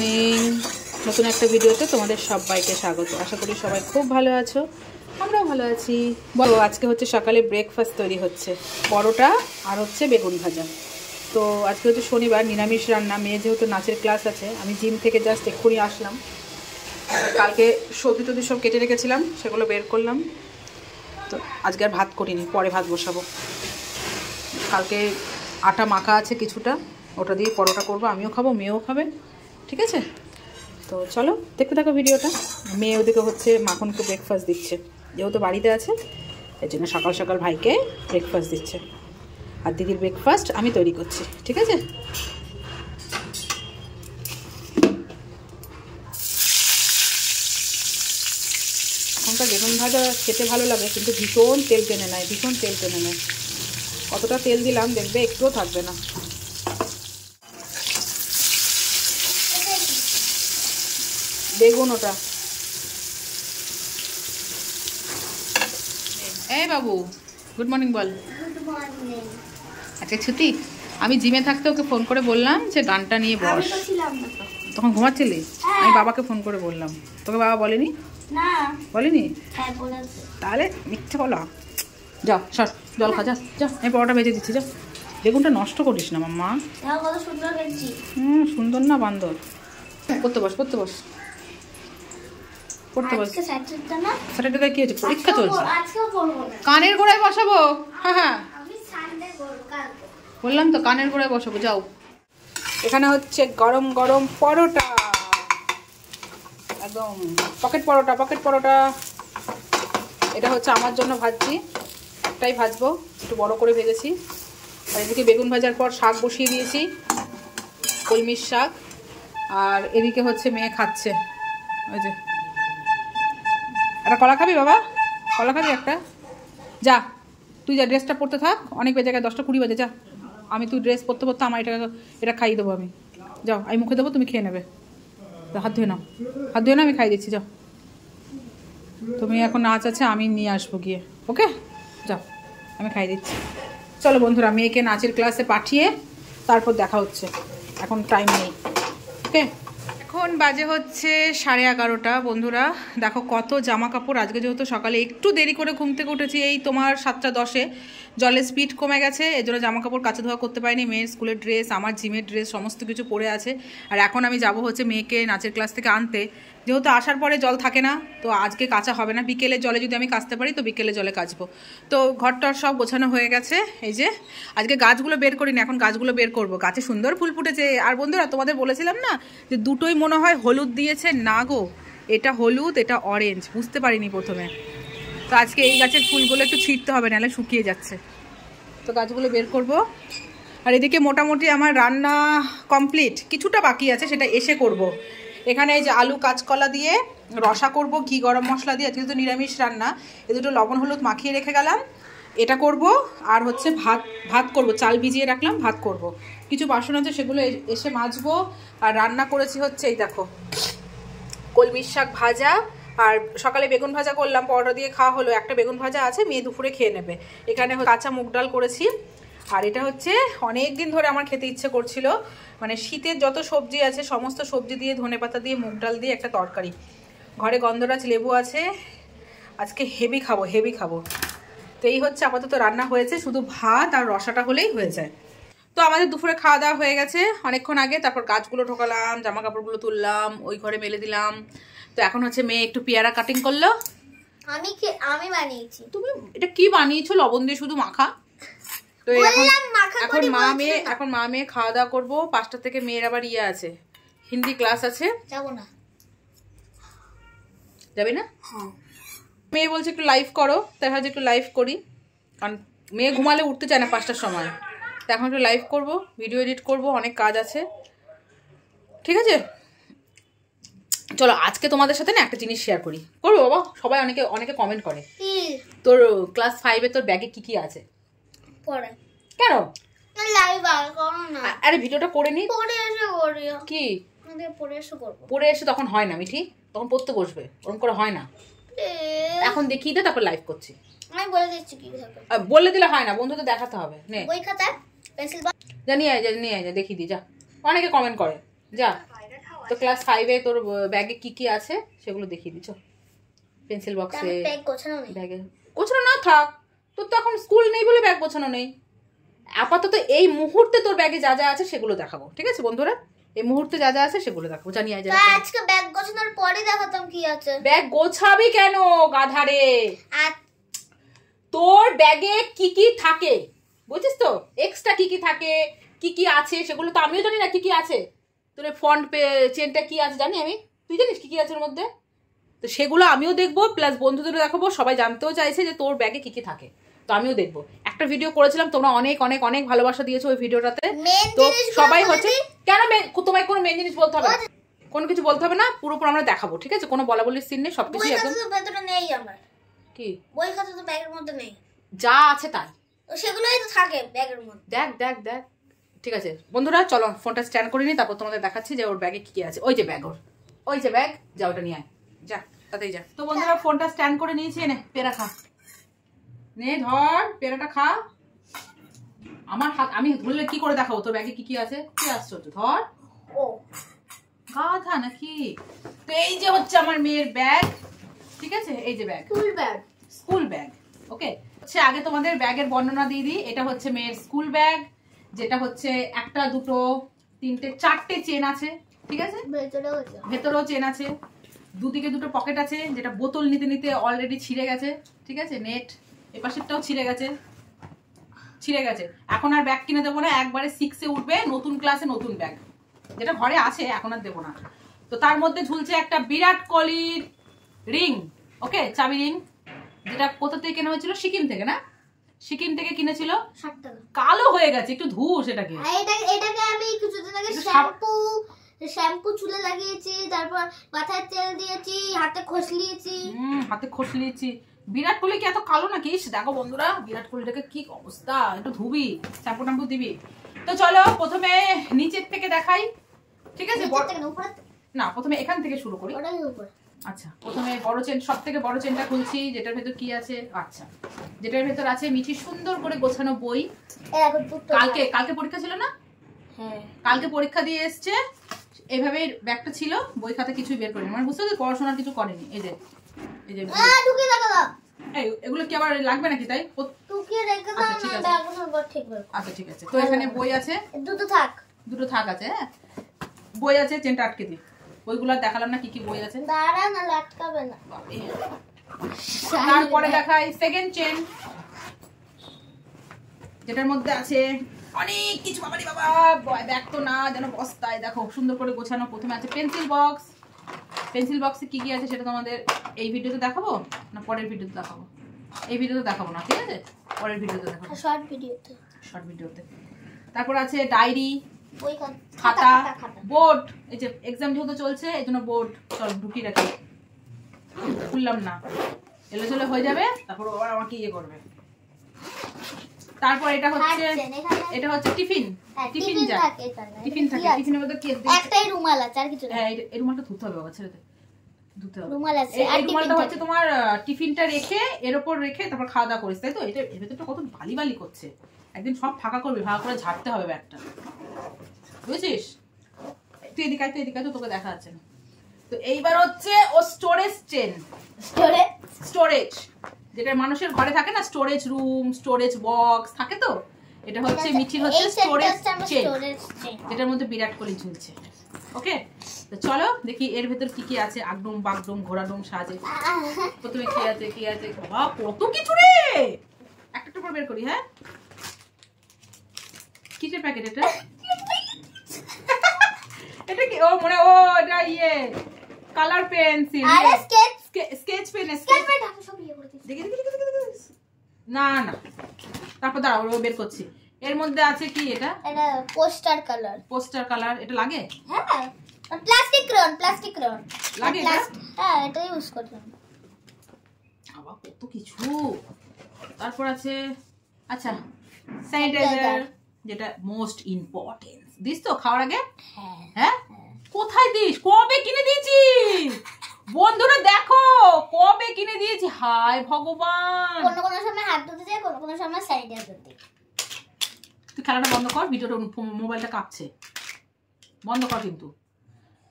Morning. নতুন একটা ভিডিওতে তোমাদের সবাইকে স্বাগত। আশা করি সবাই খুব ভালো আছো, আমরাও ভালো আছি। বলো, আজকে হচ্ছে সকালে ব্রেকফাস্ট তৈরি হচ্ছে, পরোটা আর হচ্ছে বেগুন ভাজা। তো আজকে হচ্ছে শনিবার, নিরামিষ রান্না। মেয়ে যেহেতু নাচের ক্লাস আছে, আমি জিম থেকে জাস্ট এক্ষুনি আসলাম। কালকে সবজি টবজি সব কেটে রেখেছিলাম, সেগুলো বের করলাম। তো আজকে আর ভাত করিনি, পরে ভাত বসাবো। কালকে আটা মাখা আছে কিছুটা, ওটা দিয়ে পরোটা করবো, আমিও খাবো, মেয়েও খাবে। ঠিক আছে, তো চলো দেখতে থাকো ভিডিওটা। মেয়ে ওদিকে হচ্ছে মাখনকে ব্রেকফাস্ট দিচ্ছে, যেহেতু বাড়িতে আছে এর জন্য সকাল সকাল ভাইকে ব্রেকফাস্ট দিচ্ছে। আর দিদির ব্রেকফাস্ট আমি তৈরি করছি। ঠিক আছে, এখনকার বেগুন ভাজা খেতে ভালো লাগে, কিন্তু ভীষণ তেল টেনে নেয়, ভীষণ তেল টেনে নেয়। কতটা তেল দিলাম দেখবে, একটুও থাকবে না। বেগুন ওটা। এই বাবু, গুড মর্নিং বল। আচ্ছা ছুটি। আমি জিমে থাকতে ওকে ফোন করে বললাম যে গানটা নিয়ে বস। তখন ঘুমাচ্ছিলি? আমি বাবাকে ফোন করে বললাম। তোকে বাবা বলেনি? না বলেনি? হ্যাঁ বলেছে। তাহলে মিথ্যে বলো। যাও সর, জল খা, যা যা, আমি পরোটা ভেজে দিচ্ছি, যা। বেগুনটা নষ্ট করিস না মাম্মা। কত সুন্দর হয়েছি। সুন্দর না বান্দর। পড়তে বস, পড়তে বস, পড়তে বস। স্যাটারডে কি হচ্ছে? পরীক্ষা চলছে। কানের গোড়ায় বসাবো। হ্যাঁ হ্যাঁ বললাম তো, কানের গোড়ায় বসাবো। যাও। এখানে হচ্ছে গরম গরম পরোটা, একদম পকেট পরোটা, পকেট পরোটা। এটা হচ্ছে আমার জন্য ভাজছি, একটাই ভাজবো, একটু বড় করে ভেজেছি। আর এদিকে বেগুন ভাজার পর শাক বসিয়ে দিয়েছি, কলমির শাক। আর এদিকে হচ্ছে মেয়ে খাচ্ছে, ওই যে। একটা কলা খাবি বাবা? কলা খাবি একটা? যা তুই, যা ড্রেসটা পরতে থাক, অনেক বেজে গেছে, 10টা 20 বাজে। যা, আমি তুই ড্রেস পরতে পরতে আমার এটা খাইয়ে দেবো আমি। যাও, আমি মুখে দেবো, তুমি খেয়ে নেবে। হাত ধুয়ে নাও, হাত ধুয়ে নাও, আমি খাইয়ে দিচ্ছি। যাও, তুমি এখন নাচ আছে, আমি নিয়ে আসবো গিয়ে। ওকে, যাও, আমি খাইয়ে দিচ্ছি। চলো বন্ধুরা, মেয়েকে নাচের ক্লাসে পাঠিয়ে তারপর দেখা হচ্ছে, এখন টাইম নেই। ওকে, এখন বাজে হচ্ছে 11:30 বন্ধুরা। দেখো কত জামা কাপড়। আজকে যেহেতু সকালে একটু দেরি করে ঘুম থেকে উঠেছি, এই তোমার 7:10, জলের স্পিড কমে গেছে, এই জন্য জামা কাপড় কাচা ধোয়া করতে পারিনি। মেয়ের স্কুলের ড্রেস, আমার জিমের ড্রেস, সমস্ত কিছু পরে আছে। আর এখন আমি যাব হচ্ছে মেয়েকে নাচের ক্লাস থেকে আনতে। যেহেতু আসার পরে জল থাকে না, তো আজকে কাচা হবে না। বিকেলে জলে যদি আমি কাচতে পারি তো বিকেলে জলে কাচবো। তো ঘরটার সব গোছানো হয়ে গেছে। এই যে আজকে গাছগুলো বের করিনি, এখন গাছগুলো বের করবো। গাছে সুন্দর ফুল ফুটেছে। আর বন্ধুরা, তোমাদের বলেছিলাম না যে দুটোই মনে হয় হলুদ দিয়েছে। না গো, এটা হলুদ, এটা অরেঞ্জ, বুঝতে পারিনি প্রথমে। তো আজকে এই গাছের ফুলগুলো একটু ছিঁড়তে হবে, নাহলে শুকিয়ে যাচ্ছে। তো গাছগুলো বের করব। আর এদিকে মোটামুটি আমার রান্না কমপ্লিট, কিছুটা বাকি আছে, সেটা এসে করব। এখানে এই যে আলু কাঁচকলা দিয়ে রসা করব, ঘি গরম মশলা দিয়ে। যেহেতু নিরামিষ রান্না, এ দুটো লবণ হলুদ মাখিয়ে রেখে গেলাম, এটা করব। আর হচ্ছে ভাত করব, চাল ভিজিয়ে রাখলাম, ভাত করব। কিছু বাসন আছে, সেগুলো এসে মাজবো। আর রান্না করেছি হচ্ছে এই দেখো, কলমির শাক ভাজা। আর সকালে বেগুন ভাজা করলাম, পরোটা দিয়ে খাওয়া হলো। একটা বেগুন ভাজা আছে, মেয়ে দুপুরে খেয়ে নেবে। এখানে কাঁচা মুগ ডাল করেছি। আর এটা হচ্ছে অনেক দিন ধরে আমার খেতে ইচ্ছে করছিল, মানে শীতের যত সবজি আছে সমস্ত সবজি দিয়ে, ধনেপাতা দিয়ে, মুগ ডাল দিয়ে একটা তরকারি। ঘরে গন্ধরাজ লেবু আছে, আজকে হেভি খাবো, হেভি খাবো। তো এই হচ্ছে আপাতত রান্না হয়েছে, শুধু ভাত আর রসাটা হলেই হয়ে যায়। তো আমাদের দুপুরে খাওয়া দাওয়া হয়ে গেছে অনেকক্ষণ আগে। তারপর গাছগুলো ঢোকালাম, জামা কাপড়গুলো তুললাম, ওই ঘরে মেলে দিলাম। তো এখন হচ্ছে মেয়ে একটু পেয়ারা কাটিং করলো। আমি বানিয়েছি। তুমি এটা কি বানিয়েছো? লবণ দিয়ে শুধু মাখা। তো এখন মা মেয়ে খাওয়া দাওয়া করবো। 5টা থেকে মেয়ের আবার ইয়ে আছে, হিন্দি ক্লাস আছে। যাবো না? যাবে না? মেয়ে বলছে একটু লাইভ করো, তাই ভাবছি একটু লাইভ করি। কারণ মেয়ে ঘুমালে উঠতে চায় না 5টার সময়। তো এখন একটু লাইভ করবো, ভিডিও এডিট করবো, অনেক কাজ আছে। ঠিক আছে, চলো আজকে তোমাদের সাথে না একটা জিনিস শেয়ার করি। করবো বাবা, সবাই অনেকে কমেন্ট করে তোর ক্লাস 5-এ তোর ব্যাগে কি কি আছে। কেন আরে ভিডিওটা করে নি, কি পরে এসে তখন হয় না মিঠি, তখন পড়তে বসবে, ওরকম করে হয় না। এখন দেখিয়ে দে, তারপর লাইভ করছি। আমি বলে দিচ্ছি কি বলে দিলে হয় না, বন্ধুদের দেখাতে হবে। নে বই খাতা পেন্সিল যা নিয়ে আয়, যা নিয়ে আয়, যা দেখিয়ে দি, যা। অনেকে কমেন্ট করে, যা তো ক্লাস 5-এ তোর ব্যাগে কি কি আছে সেগুলো দেখিয়ে দিচ্ছ। পেন্সিল বক্সে ব্যাগ গোছানো নেই। ব্যাগে গোছানো না থাক, তোর তো এখন স্কুল নেই বলে ব্যাগ গোছানো নেই। আপাতত এই মুহূর্তে তোর ব্যাগে যা যা আছে সেগুলো দেখাবো, ঠিক আছে বন্ধুরা? এই মুহূর্তে যা যা আছে সেগুলো দেখাবো, জানি আজ আজকে ব্যাগ গোছানোর পরে দেখাতাম কি আছে। ব্যাগ গোছাবি কেন গাধারে? আর তোর ব্যাগে কি কি থাকে বুঝছিস তো? এক্সট্রা কি কি থাকে, কি কি আছে সেগুলো তো আমিও জানি না কি কি আছে। তোর ফ্রন্ট চেনটা কি আছে জানি আমি, তুই জানিস কি কি আছে ওর মধ্যে? তো সেগুলো আমিও দেখবো, প্লাস বন্ধুদেরও দেখাবো। সবাই জানতেও চাইছে যে তোর ব্যাগে কি কি থাকে, তো আমিও দেখবো। একটা ভিডিও করেছিলাম, তোমরা অনেক অনেক অনেক ভালোবাসা দিয়েছো ওই ভিডিওটাতে। তো সবাই হচ্ছে কেন তোমায় কোনো মেন জিনিস বলতে হবে না, কোনো কিছু বলতে হবে না, পুরোপুরি আমরা দেখাবো, ঠিক আছে? কোনো বলা বলির সিন নেই, সবকিছু একদম। ভেতরে নেই আমার কি বই খাতা তো ব্যাগের মধ্যে নেই, যা আছে তাই সেগুলোই তো থাকে ব্যাগের মধ্যে। দেখ দেখ দেখ, ঠিক আছে বন্ধুরা? চলো ফোনটা স্ট্যান্ড করে নিই, তারপর তোমাদের দেখাচ্ছি যে ওর ব্যাগে কি কি আছে। ওই যে ব্যাগ, ওই যে ব্যাগ, যা ওটা নিয়ে আয়, যা তাতেই যা। তো বন্ধুরা ফোনটা স্ট্যান্ড করে নিয়েছি, নে পেরা খা, নে ধর পেরাটা খা। আমার হাত আমি ধরলে কি করে দেখাবো তোর ব্যাগে কি কি আছে? কি আশ্চর্য, ধর। ও গাধা নাকি? তো এই যে হচ্ছে আমার মেয়ের ব্যাগ, ঠিক আছে? এই যে bag, school bag, school bag. Okay, হচ্ছে আগে তোমাদের ব্যাগের বর্ণনা দিয়ে দিই। এটা হচ্ছে মেয়ের স্কুল ব্যাগ, যেটা হচ্ছে একটা দুটো তিনটে চারটে চেন আছে, ঠিক আছে? ভেতরেও চেন আছে, দুদিকে দুটো পকেট আছে, যেটা বোতল নিতে নিতে অলরেডি ছিঁড়ে গেছে, ঠিক আছে? নেট এপাশেরটাও ছিঁড়ে গেছে, ছিঁড়ে গেছে। এখন আর ব্যাগ কিনে দেবো না, একবারে 6-এ উঠবে, নতুন ক্লাসে নতুন ব্যাগ, যেটা ঘরে আছে এখন আর দেবো না। তো তার মধ্যে ঝুলছে একটা বিরাট কোহলির রিং, ওকে, চাবি রিং, যেটা কোথা থেকে কেনা হয়েছিল? সিকিম থেকে, না? সিকিম থেকে কিনেছিল। 60 টাকা। কালো হয়ে গেছে, একটু ধুও সেটাকে। এটাকে আমি কিছুদিন আগে শ্যাম্পু চুলে লাগিয়েছি, তারপর মাথায় তেল দিয়েছি, হাতে খসলিয়েছি। হাতে খসলিয়েছি। বিরাট কোহলি কি এত কালো নাকি? দেখো বন্ধুরা, বিরাট কোহলিটাকে কি অবস্থা, একটু ধুবি, শ্যাম্পু ট্যাম্পু দিবি। তো চলো প্রথমে নিচের থেকে দেখাই, ঠিক আছে? না, প্রথমে এখান থেকে শুরু করি। আচ্ছা, প্রথমে বড় চেন, সব থেকে বড় চেনটা খুলছি, যেটার ভেতর কি আছে? আচ্ছা, যেটার ভেতর আছে মিঠি সুন্দর করে গোছানো বই। কালকে পরীক্ষা ছিল না? হ্যাঁ, কালকে পরীক্ষা দিয়ে এসছে, এভাবে ব্যাগটা ছিল, বই খাতা কিছুই বের করেনি, মানে বুঝতে পারছি পড়াশোনার কিছু করেনি। এই যে এই যে এগুলো কি আবার লাগবে নাকি? তাই আচ্ছা ঠিক আছে। তো এখানে বই আছে, দুটো থাক আছে, হ্যাঁ বই আছে, চেনটা আটকে দিই। বইগুলো দেখালাম না কি কি বই আছে। তারপরে দেখাই সেকেন্ড চেন, যেটার মধ্যে আছে অনেক কিছু। বাবারি বাবা, ব্যাগ তো না যেন বস্তায়, দেখো সুন্দর করে গোছানো। প্রথমে আছে পেন্সিল বক্স। পেন্সিল বক্সে কি কি আছে সেটা তোমাদের এই ভিডিওতে দেখাবো না পরের ভিডিওতে দেখাবো? এই ভিডিওতে দেখাবো না, ঠিক আছে? পরের ভিডিওতে দেখাবো, শর্ট ভিডিওতে। তারপর আছে ডায়েরি, খাতা, বোর্ড। এই যে এক্সাম যেহেতু চলছে এই জন্য বোর্ড চল ঢুকিয়ে রাখি, খুললাম না, এলোচলে হয়ে যাবে, তারপর আবার আমাকে ইয়ে করবে। তারপর এটা হচ্ছে টিফিন, টিফিন থাকে, টিফিনের মধ্যে একটাই রুমাল আছে আর কিছু না। হ্যাঁ, এই রুমালটা ধুতে হবে বাবা, ছেড়ে দে, ধুতে হবে। রুমাল আছে, এই রুমালটা হচ্ছে তোমার টিফিনটা রেখে এর উপর রেখে তারপর খাওয়া দাওয়া করিস, তাই তো? এটা এর ভেতরটা কত বালি বালি করছে, একদিন সব ফাঁকা করবি, ফাঁকা করে ঝাড়তে হবে ব্যাগটা, বুঝছিস? তুই এদিকে আয়, তুই এদিকে আয়, তো তোকে দেখা যাচ্ছে না। তো এইবার হচ্ছে ও স্টোরেজ চেন, স্টোরেজ যেটা মানুষের ঘরে থাকে না, স্টোরেজ রুম, স্টোরেজ বক্স থাকে, তো এটা হচ্ছে মিঠির হচ্ছে স্টোরেজ চেন, যেটার মধ্যে বিরাট কোহলি ঝুলছে। ওকে, তো চলো দেখি এর ভেতর কি কি আছে। আগডুম বাগডুম ঘোড়াডুম সাজে। প্রথমে কি আছে, কি আছে, বাবা কত কিছু রে, একটা একটা করে বের করি। হ্যাঁ, কিসের প্যাকেট এটা? এটা কি? ও মনে, ও এটা ইয়ে কালার পেন্সিল, স্কেচ পেন, দেখি না না। তারপর দাঁড়াও, ও বের করছি। এর মধ্যে আছে কি? এটা পোস্টার কালার। এটা লাগে? হ্যাঁ, প্লাস্টিক ক্রেয়ন লাগে। হ্যাঁ, এটা ইউজ করলাম। বাবা কত কিছু। তারপর আছে আচ্ছা স্যানিটাইজার, যেটা মোস্ট ইম্পর্টেন্ট। দিস তো খাওয়ার আগে? হ্যাঁ, কোথায় দিস? কবে কিনে দিয়েছি বন্ধুরা? দেখো কবে কিনে দিয়েছি, হায় ভগবান। কোনো সময় হাত ধুতে যায়, কোনো সময় স্যানিটাইজার দিই। তুই খেলাটা বন্ধ কর, ভিডিওটা মোবাইলটা কাঁপছে, বন্ধ কর কিন্তু।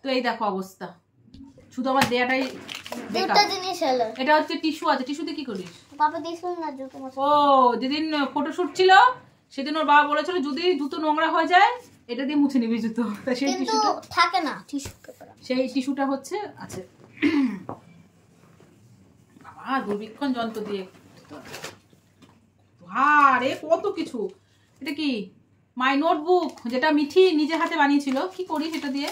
তো এই দেখো অবস্থা, শুধু আমার দেয়াটাই দুটো জিনিস হলো। এটা হচ্ছে টিস্যু আছে, টিস্যুতে কি করিস? বাবা দিয়েছিল না জুতো মোছা। ও যেদিন ফটোশুট ছিল সেদিন ওর বাবা বলেছিল যদি জুতো নোংরা হয়ে যায় এটা দিয়ে মুছে নিবি জুতো, তা সেই কিন্তু টিস্যুটা থাকে না টিস্যু পেপার, সেই টিস্যুটা হচ্ছে আছে। বাবা দুর্বীক্ষণ যন্ত্র দিয়ে আরে কত কিছু। এটা কি? মাই নোটবুক, যেটা মিঠি নিজে হাতে বানিয়েছিল। কি করিস এটা দিয়ে?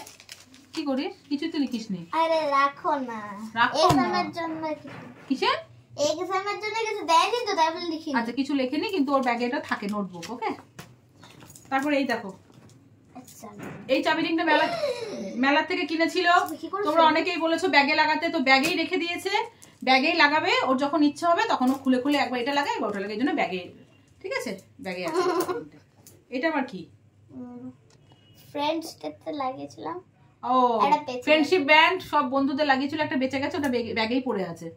কি করিস? কিছু তো লিখিস নি। আরে রাখো না, এক্সামের জন্য। কিসের এক্সামের জন্য কিছু দেয়নি তো, তাই বলে লিখি। আচ্ছা কিছু লেখেনি, কিন্তু ওর ব্যাগে এটা থাকে নোটবুক। ওকে, তারপরে এই দেখো এই চাবি রিংটা মেলা থেকে কিনেছিল। তোমরা অনেকেই বলেছো ব্যাগে লাগাতে, তো ব্যাগেই রেখে দিয়েছে, ব্যাগেই লাগাবে। ওর যখন ইচ্ছা হবে তখন ও খুলে খুলে একবার এটা লাগায় একবার ওটা লাগায়, এই জন্য ব্যাগে, ঠিক আছে ব্যাগে আছে। এটা আবার কি? ফ্রেন্ডস ডেতে লাগিয়েছিলাম। ও ফ্রেন্ডশিপ ব্যান্ড, সব বন্ধুদের লাগিয়েছিল, একটা বেঁচে গেছে, ওটা ব্যাগেই পড়ে আছে।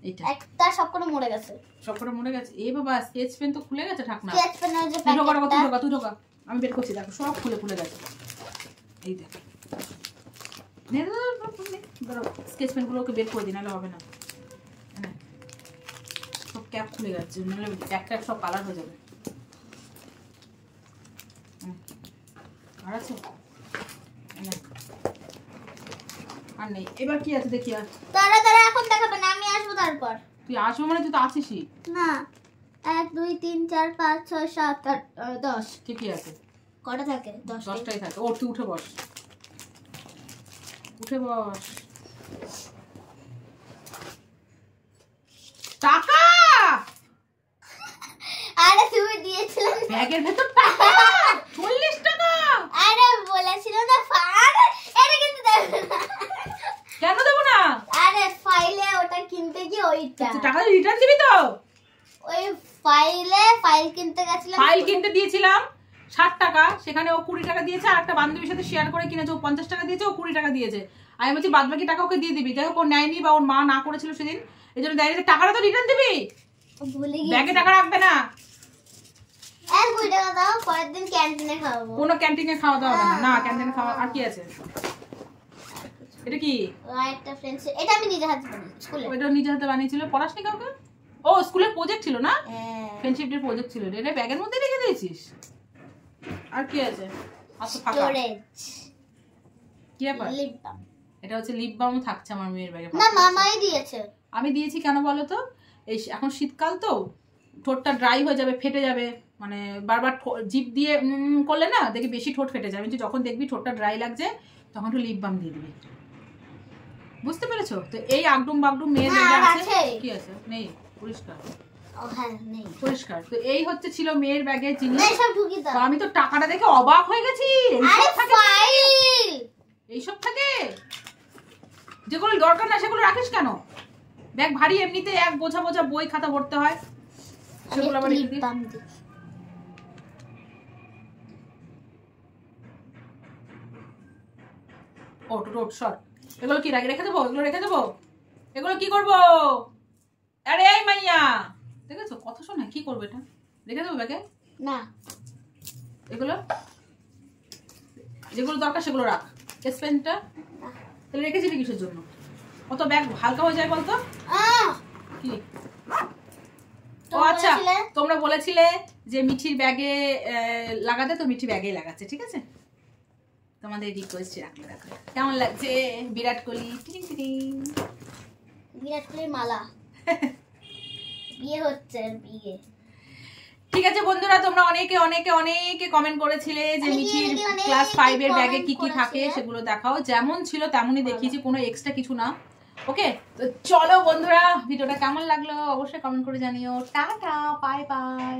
এইটা একটা সবকটা মরে গেছে, সবকটা মরে গেছে। এ বাবা স্কেচ পেন তো খুলে গেছে, ঢাকনা। স্কেচ পেনের যে তুই ঢোকা, আমি বের করছি, দেখো সব খুলে গেছে। এই দেখো স্কেচ পেন গুলোকে বের করে দিই, নাহলে হবে না। সব ক্যাপ খুলে যাচ্ছে, নাহলে একটা সব কালার হয়ে যাবে। আর আছে আর নেই। এবার কি আছে দেখি। আর তারা এখন দেখাবে না, আমি আসবো তারপর। তুই আসবো মানে তুই তো আছিসই না। 1 2 3 4 5 6 7 8 10 ঠিকই আছে। কটা থাকে? 10টাই থাকে। ও তুই উঠে বস, উঠে বস। টাকা? আরে তুমি দিয়েছিলে ব্যাগের ভেতর টাকা 40 টাকা। আরে বলেছিল না ফান, এটা কিন্তু দেবে না। কেন দেব না? আরে ফাইলে ওটা কিনতে গিয়ে ওইটা টাকা রিটার্ন দিবি তো? ওই ফাইল কিনতে গেছিলাম, ফাইল কিনতে দিয়েছিলাম 60 টাকা, সেখানে ও 20 টাকা দিয়েছে। আর একটা বান্ধবীর সাথে শেয়ার করে কিনেছে, ও 50 টাকা দিয়েছে, ও 20 টাকা দিয়েছে। আমি বলছি বাদ বাকি টাকা ওকে দিয়ে দিবি। যাই হোক ও নেয়নি, বা ওর মা না করেছিল সেদিন, এই জন্য দেয়নি। টাকাটা তো রিটার্ন দিবি, ভুলে গেছি। ব্যাগে টাকা রাখবে না। 20 টাকা দাও, পরের দিন ক্যান্টিনে খাবো। কোনো ক্যান্টিনে খাওয়া দাওয়া হবে না। না ক্যান্টিনে খাওয়া। আর কি আছে? এটা কি? একটা ফ্রেন্ডস, এটা আমি নিজে হাতে বানিয়েছি স্কুলে। ওইটা নিজে হাতে বানিয়েছিল, পড়াসনি কাউকে? ও স্কুলের প্রজেক্ট ছিল না? ফ্রেন্ডশিপ ডে প্রজেক্ট ছিল। এটা ব্যাগের মধ্যে রেখে দিয়েছিস? আর কি আছে? আচ্ছা ফাঁকা স্টোরেজ। কি ব্যাপার? Lip balm. এটা হচ্ছে লিপ বাম থাকছে আমার মেয়ের ব্যাগে। না মামাই দিয়েছে। আমি দিয়েছি কেন বলো তো? এই এখন শীতকাল তো, ঠোঁটটা ড্রাই হয়ে যাবে, ফেটে যাবে। মানে বারবার জিভ দিয়ে করলে না দেখি বেশি ঠোঁট ফেটে যাবে। যখন দেখবি ঠোঁটটা ড্রাই লাগছে তখন একটু লিপ বাম দিয়ে দিবি। বুঝতে পেরেছো? তো এই আগডুম বাগডুম মেয়ের ব্যাগে আছে। কি আছে? নেই, পরিষ্কার। ও হ্যাঁ নেই, পরিষ্কার। তো এই হচ্ছে ছিল মেয়ের ব্যাগের জিনিস। না সব ঢুকি দাও। তো আমি তো টাকাটা দেখে অবাক হয়ে গেছি। আরে ফাইল এইসব থাকে, যেগুলো দরকার না সেগুলো রাখিস কেন? ব্যাগ ভারী, এমনিতে এক বোঝা বোঝা বই খাতা ভরতে হয়, সেগুলো আবার রেখে দিই। ওট সর। এগুলো কি রেখে দেবো? এগুলো রেখে দেবো? এগুলো কি করবো? আরে এই মাইয়া, দেখেছো কথা শোনা? কি করবো এটা? রেখে দেবো ব্যাগে? না, এগুলো যেগুলো দরকার সেগুলো রাখ। স্কেচ পেনটা তাহলে রেখেছিলি কিসের জন্য? কত ব্যাগ হালকা হয়ে যায় বলতো? কি? ও আচ্ছা, তোমরা বলেছিলে যে মিঠির ব্যাগে লাগাতে, তো মিঠি ব্যাগেই লাগাচ্ছে। ঠিক আছে, তোমাদের রিকোয়েস্ট রাখলে। দেখো কেমন লাগছে বিরাট কোহলি। বিরাট কোহলির মালা। বিয়ে হচ্ছে, বিয়ে। ঠিক আছে বন্ধুরা, তোমরা অনেকে অনেকে অনেকে কমেন্ট করেছিলে যে মিঠির ক্লাস 5 এর ব্যাগে কি কি থাকে সেগুলো দেখাও। যেমন ছিল তেমনই দেখিয়েছি, কোনো এক্সট্রা কিছু না। ওকে, তো চলো বন্ধুরা, ভিডিওটা কেমন লাগলো অবশ্যই কমেন্ট করে জানিও। Tata, bye bye.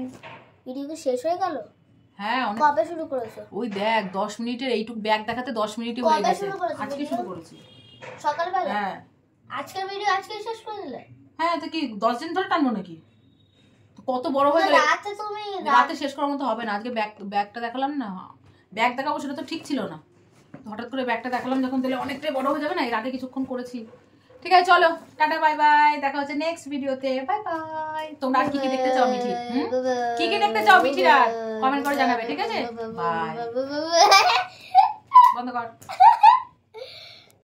ভিডিও কি শেষ হয়ে গেল? হ্যাঁ, কবে শুরু করেছো? ওই দেখ 10 মিনিটের এইটুক ব্যাগ দেখাতে 10 মিনিটই হয়ে গেছে। আজকে শুরু করেছি সকালবেলা। হ্যাঁ, আজকের ভিডিও আজকে শেষ করে দিলে? হ্যাঁ, তো কি 10 দিন ধরে টানবো নাকি? কত বড় হয়ে গেল। রাতে তুমি রাতে শেষ করার মতো হবে না। আজকে ব্যাগটা দেখালাম না, ব্যাগ দেখাবো সেটা তো ঠিক ছিল না। হঠাৎ করে ব্যাগটা দেখালাম যখন, তাহলে অনেকটাই বড় হয়ে যাবে না। এর আগে কিছুক্ষণ করেছি। ঠিক আছে চলো, টাটা বাই বাই, দেখা হচ্ছে নেক্সট ভিডিওতে। Bye bye. তোমরা কি কি দেখতে চাও মিঠি? কি কি দেখতে চাও মিঠিরা কমেন্ট করে জানাবে। ঠিক আছে, বাই। বন্ধ কর।